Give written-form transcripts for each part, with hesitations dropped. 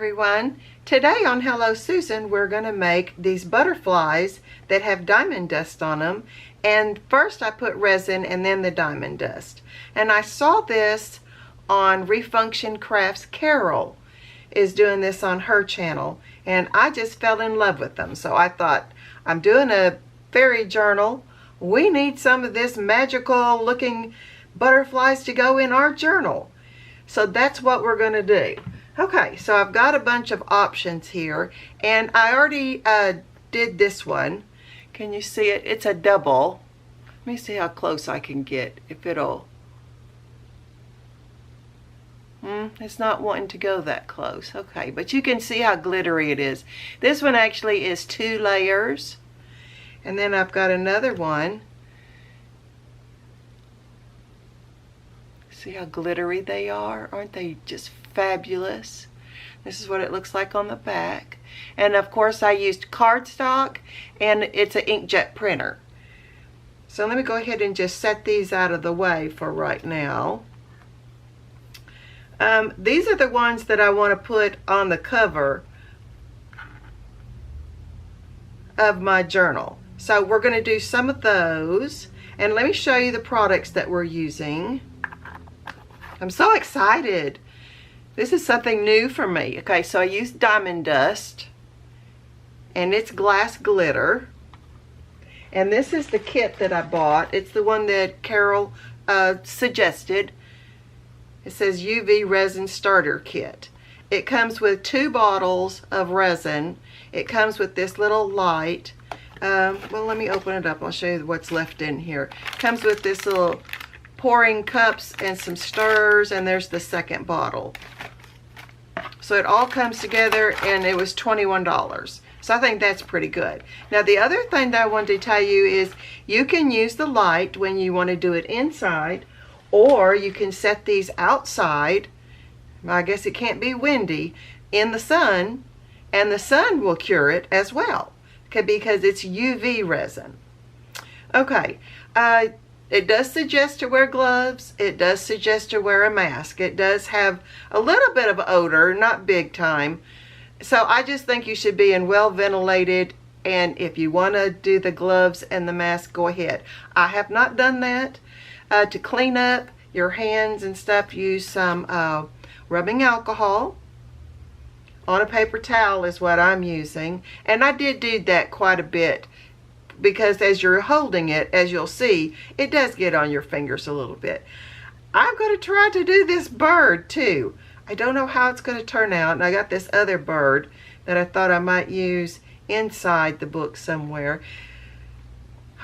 everyone. Today on Hello Susan we're going to make these butterflies that have diamond dust on them, and first I put resin and then the diamond dust. And I saw this on Refunction Crafts. Carol is doing this on her channel and I just fell in love with them. So I thought, I'm doing a fairy journal, we need some of this magical looking butterflies to go in our journal. So that's what we're going to do. Okay, so I've got a bunch of options here, and I already did this one. Can you see it? It's a double. Let me see how close I can get, if it'll... it's not wanting to go that close. Okay, but you can see how glittery it is. This one actually is 2 layers. And then I've got another one. See how glittery they are? Aren't they just fabulous? This is what it looks like on the back. And of course I used cardstock, and it's an inkjet printer. So let me go ahead and just set these out of the way for right now. These are the ones that I want to put on the cover of my journal. So we're going to do some of those, and let me show you the products that we're using. I'm so excited. This is something new for me. Okay, so I used diamond dust, and it's glass glitter. And this is the kit that I bought. It's the one that Carol suggested. It says UV Resin Starter Kit. It comes with 2 bottles of resin. It comes with this little light. Well, let me open it up. I'll show you what's left in here. It comes with this little pouring cups and some stirrers, and there's the second bottle. So it all comes together, and it was $21. So I think that's pretty good. Now the other thing that I wanted to tell you is you can use the light when you want to do it inside, or you can set these outside. I guess it can't be windy, in the sun, and the sun will cure it as well because it's UV resin. Okay, it does suggest to wear gloves. It does suggest to wear a mask. It does have a little bit of odor, not big time. So I just think you should be in well ventilated, and if you want to do the gloves and the mask, go ahead. I have not done that. To clean up your hands and stuff, use some rubbing alcohol on a paper towel is what I'm using. And I did do that quite a bit, because as you're holding it, as you'll see, it does get on your fingers a little bit. I'm going to try to do this bird too. I don't know how it's going to turn out, and I got this other bird that I thought I might use inside the book somewhere.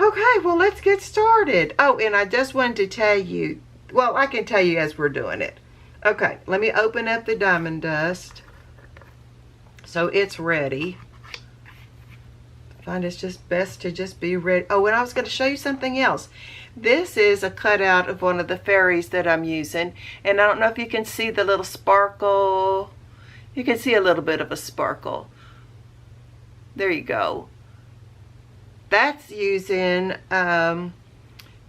Okay, well, let's get started. Oh, and I just wanted to tell you, well, I can tell you as we're doing it. Okay, let me open up the diamond dust so it's ready. I find it's just best to just be ready. Oh, and I was going to show you something else. This is a cutout of one of the fairies that I'm using, and I don't know if you can see the little sparkle. You can see a little bit of a sparkle. There you go. That's using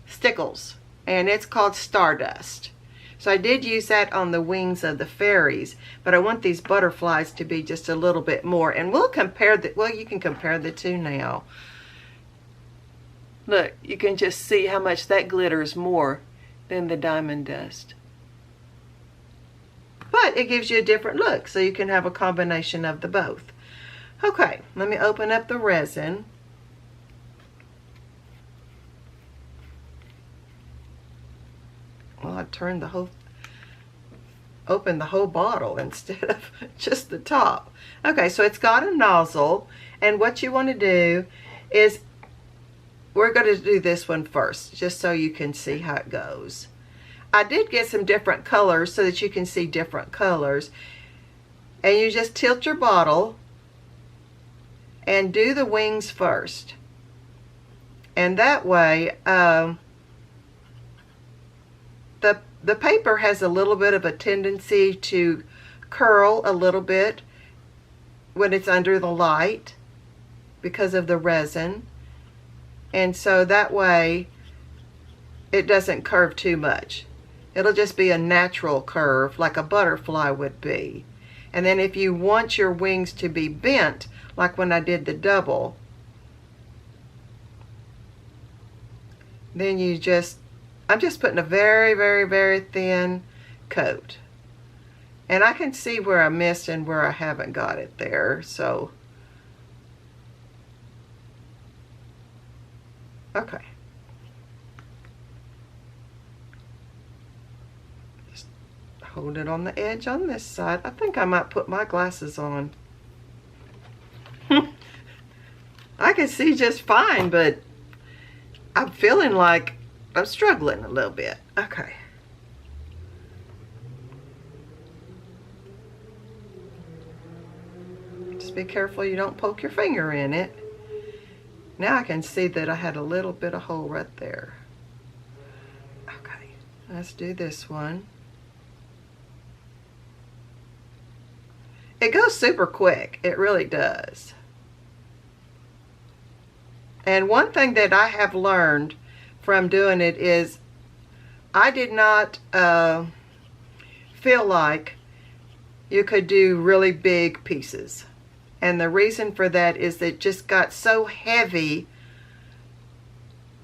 stickles, and it's called Stardust. So I did use that on the wings of the fairies, but I want these butterflies to be just a little bit more, and we'll compare the, well, you can compare the two now. Look, you can just see how much that glitters more than the diamond dust. But it gives you a different look, so you can have a combination of the both. Okay, let me open up the resin. Well, I turned the whole, opened the whole bottle instead of just the top. Okay, so it's got a nozzle, and what you want to do is, we're going to do this one first, just so you can see how it goes. I did get some different colors so that you can see different colors. And you just tilt your bottle and do the wings first. And that way, the paper has a little bit of a tendency to curl a little bit when it's under the light because of the resin. And so that way it doesn't curve too much. It'll just be a natural curve like a butterfly would be. And then if you want your wings to be bent, like when I did the double, then I'm just putting a very, very, very thin coat. And I can see where I missed and where I haven't got it there, so. Okay. Just hold it on the edge on this side. I think I might put my glasses on. I can see just fine, but I'm feeling like I'm struggling a little bit. Okay. Just be careful you don't poke your finger in it. Now I can see that I had a little bit of hole right there. Okay, let's do this one. It goes super quick. It really does. And one thing that I have learned from doing it is I did not feel like you could do really big pieces. And the reason for that is that it just got so heavy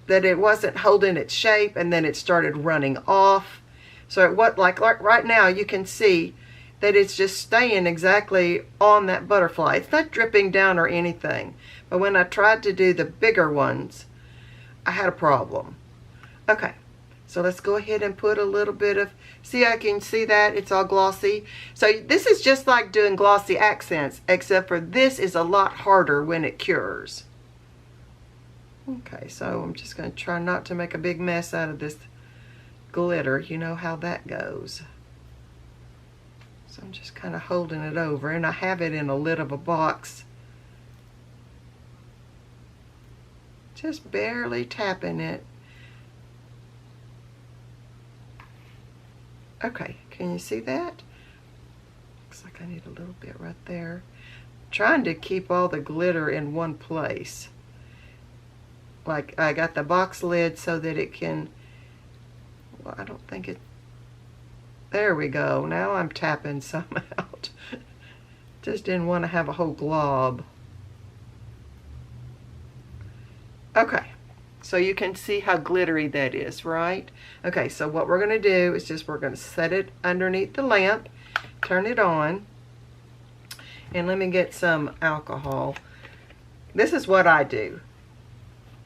that it wasn't holding its shape, and then it started running off. So like right now you can see that it's just staying exactly on that butterfly. It's not dripping down or anything. But when I tried to do the bigger ones, I had a problem. Okay, so let's go ahead and put a little bit of, see, I can see that it's all glossy. So this is just like doing glossy accents, except for this is a lot harder when it cures. Okay, so I'm just going to try not to make a big mess out of this glitter. You know how that goes. So I'm just kind of holding it over, and I have it in a lid of a box. Just barely tapping it. Okay, can you see that? Looks like I need a little bit right there. I'm trying to keep all the glitter in one place. Like I got the box lid so that it can, well, I don't think it, there we go. Now I'm tapping some out. Just didn't want to have a whole glob. Okay, so you can see how glittery that is, right? Okay, so what we're going to do is just we're going to set it underneath the lamp, turn it on, and let me get some alcohol. This is what I do.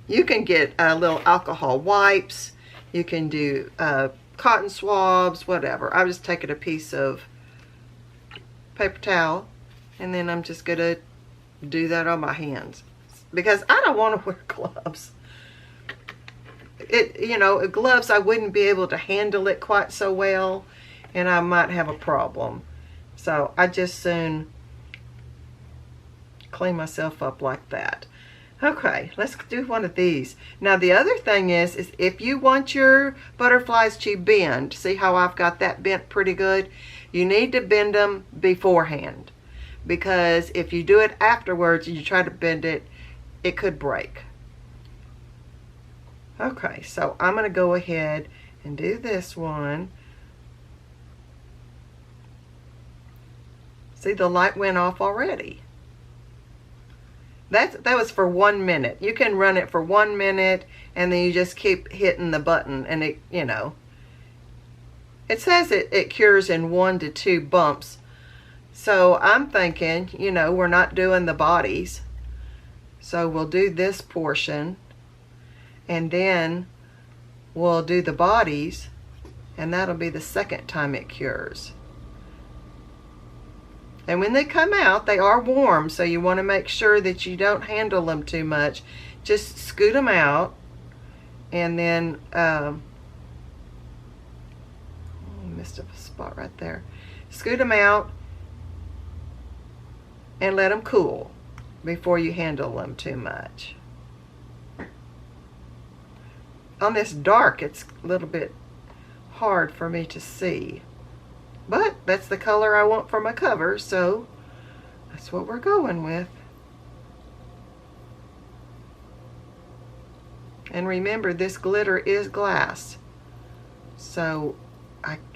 You can get little alcohol wipes. You can do cotton swabs, whatever. I'm just taking a piece of paper towel, and then I'm just going to do that on my hands, because I don't want to wear gloves. You know, gloves, I wouldn't be able to handle it quite so well, and I might have a problem. So I just soon clean myself up like that. Okay, let's do one of these. Now the other thing is if you want your butterflies to bend, see how I've got that bent pretty good? You need to bend them beforehand, because if you do it afterwards and you try to bend it, it could break. Okay, so I'm going to go ahead and do this one. See, the light went off already. That was for 1 minute. You can run it for 1 minute, and then you just keep hitting the button, and it, you know, it says it cures in 1 to 2 bumps. So I'm thinking, you know, we're not doing the bodies. So we'll do this portion, and then we'll do the bodies, and that'll be the second time it cures. And when they come out, they are warm, so you want to make sure that you don't handle them too much. Just scoot them out, and then missed a spot right there. Scoot them out and let them cool before you handle them too much. On this dark, it's a little bit hard for me to see, but that's the color I want for my cover, so that's what we're going with. And remember, this glitter is glass, so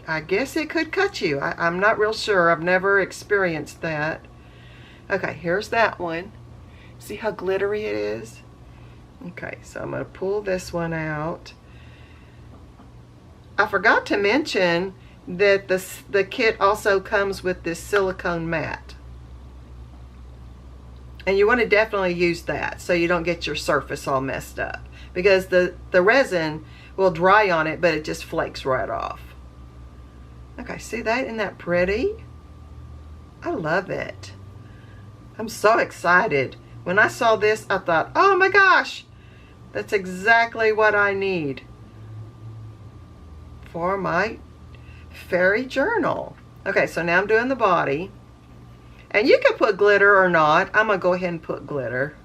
I guess it could cut you. I'm not real sure. I've never experienced that. Okay, here's that one. See how glittery it is? Okay, so I'm going to pull this one out. I forgot to mention that the kit also comes with this silicone mat. And you want to definitely use that so you don't get your surface all messed up. Because the resin will dry on it, but it just flakes right off. Okay, see that? Isn't that pretty? I love it. I'm so excited. When I saw this, I thought, oh my gosh, that's exactly what I need for my fairy journal. Okay, so now I'm doing the body. And you can put glitter or not. I'm going to go ahead and put glitter.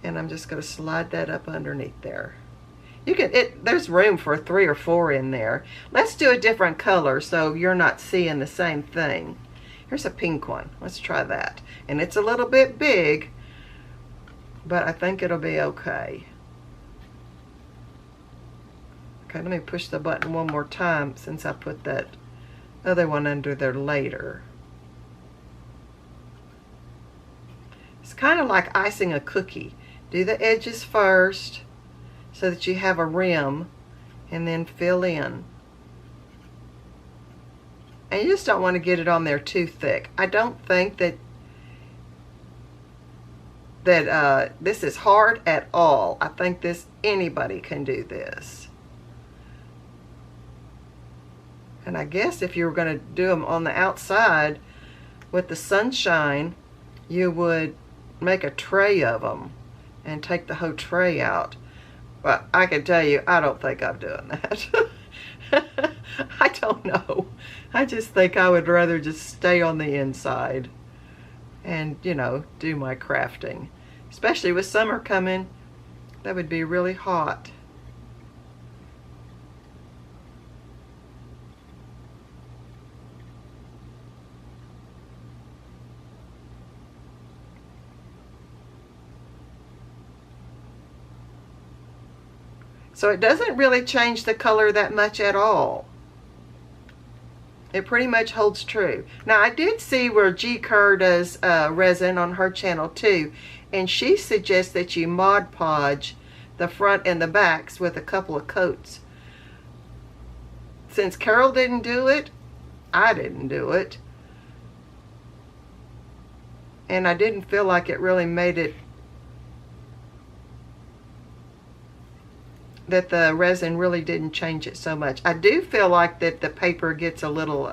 And I'm just going to slide that up underneath there. You can, there's room for 3 or 4 in there. Let's do a different color so you're not seeing the same thing. Here's a pink one. Let's try that. And it's a little bit big, but I think it'll be okay. Okay, let me push the button one more time since I put that other one under there later. It's kind of like icing a cookie. Do the edges first so that you have a rim, and then fill in. And you just don't want to get it on there too thick. I don't think that this is hard at all. I think anybody can do this. And I guess if you were going to do them on the outside with the sunshine, you would make a tray of them and take the whole tray out. But I can tell you, I don't think I'm doing that. I don't know. I just think I would rather just stay on the inside and, you know, do my crafting. Especially with summer coming, that would be really hot. So it doesn't really change the color that much at all. It pretty much holds true. Now I did see where G. Kerr does resin on her channel too, and she suggests that you Mod Podge the front and the backs with a couple of coats. Since Carol didn't do it, I didn't do it. And I didn't feel like it really made it, that the resin really didn't change it so much. I do feel like that the paper gets a little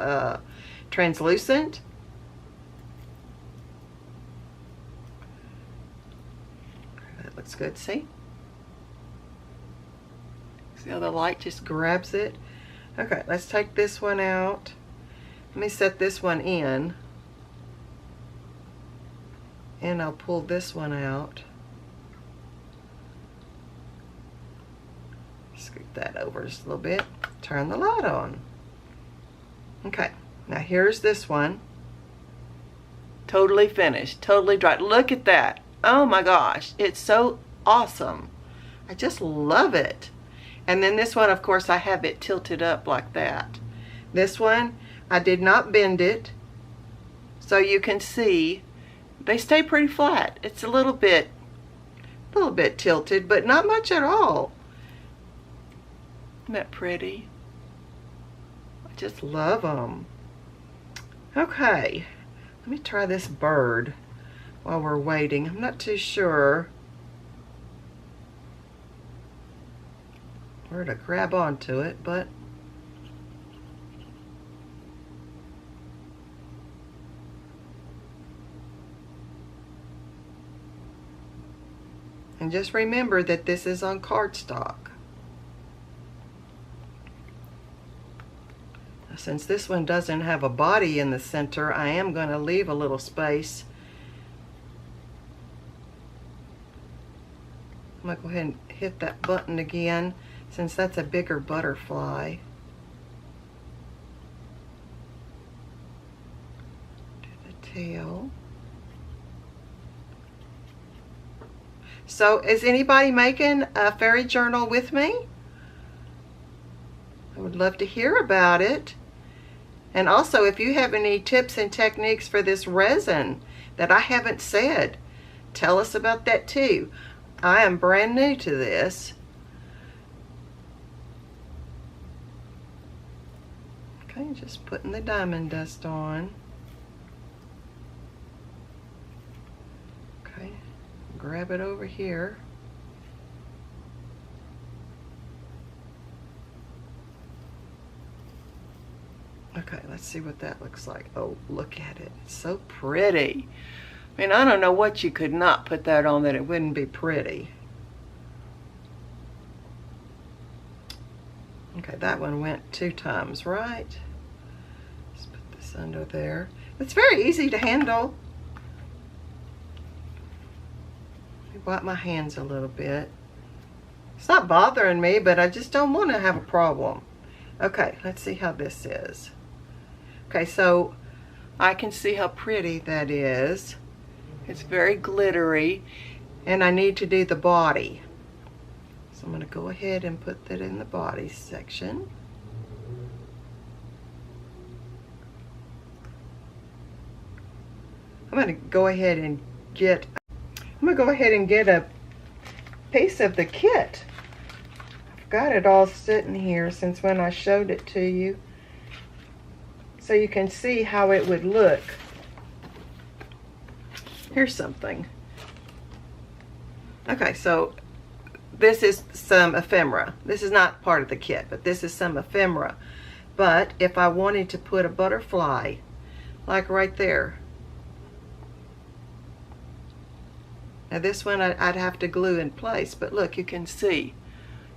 translucent. That looks good, see? See how the light just grabs it? Okay, let's take this one out. Let me set this one in. And I'll pull this one out. Scoot that over just a little bit. Turn the light on. Okay, now here's this one. Totally finished, totally dry. Look at that. Oh my gosh, it's so awesome. I just love it. And then this one, of course, I have it tilted up like that. This one, I did not bend it, so you can see they stay pretty flat. It's a little bit tilted, but not much at all. Isn't that pretty? I just love them. Okay, let me try this bird while we're waiting. I'm not too sure where to grab onto it, but and just remember that this is on cardstock. Since this one doesn't have a body in the center, I am going to leave a little space. I'm going to go ahead and hit that button again, since that's a bigger butterfly. Do the tail. So is anybody making a fairy journal with me? I would love to hear about it. And also, if you have any tips and techniques for this resin that I haven't said, tell us about that too. I am brand new to this. Okay, just putting the diamond dust on. Okay, grab it over here. Okay, let's see what that looks like. Oh, look at it. It's so pretty. I mean, I don't know what you could not put that on that it wouldn't be pretty. Okay, that one went 2 times, right? Let's put this under there. It's very easy to handle. Let me wipe my hands a little bit. It's not bothering me, but I just don't want to have a problem. Okay, let's see how this is. Okay, so I can see how pretty that is. It's very glittery, and I need to do the body. So I'm going to go ahead and put that in the body section. I'm going to go ahead and get a piece of the kit. I've got it all sitting here since when I showed it to you, so you can see how it would look. Here's something. Okay, so this is some ephemera. This is not part of the kit, but this is some ephemera. But if I wanted to put a butterfly, like right there. Now this one I'd have to glue in place, but look, you can see.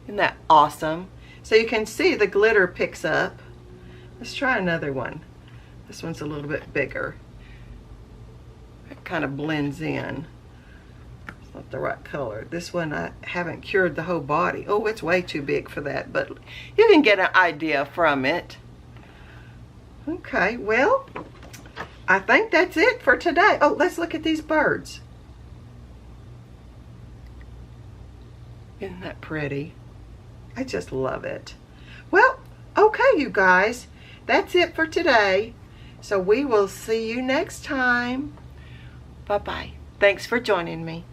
Isn't that awesome? So you can see the glitter picks up. Let's try another one. This one's a little bit bigger. It kind of blends in. It's not the right color. This one I haven't cured the whole body. Oh, it's way too big for that, but you can get an idea from it. Okay, well, I think that's it for today. Oh, let's look at these birds. Isn't that pretty? I just love it. Well, okay, you guys, that's it for today. So we will see you next time. Bye-bye. Thanks for joining me.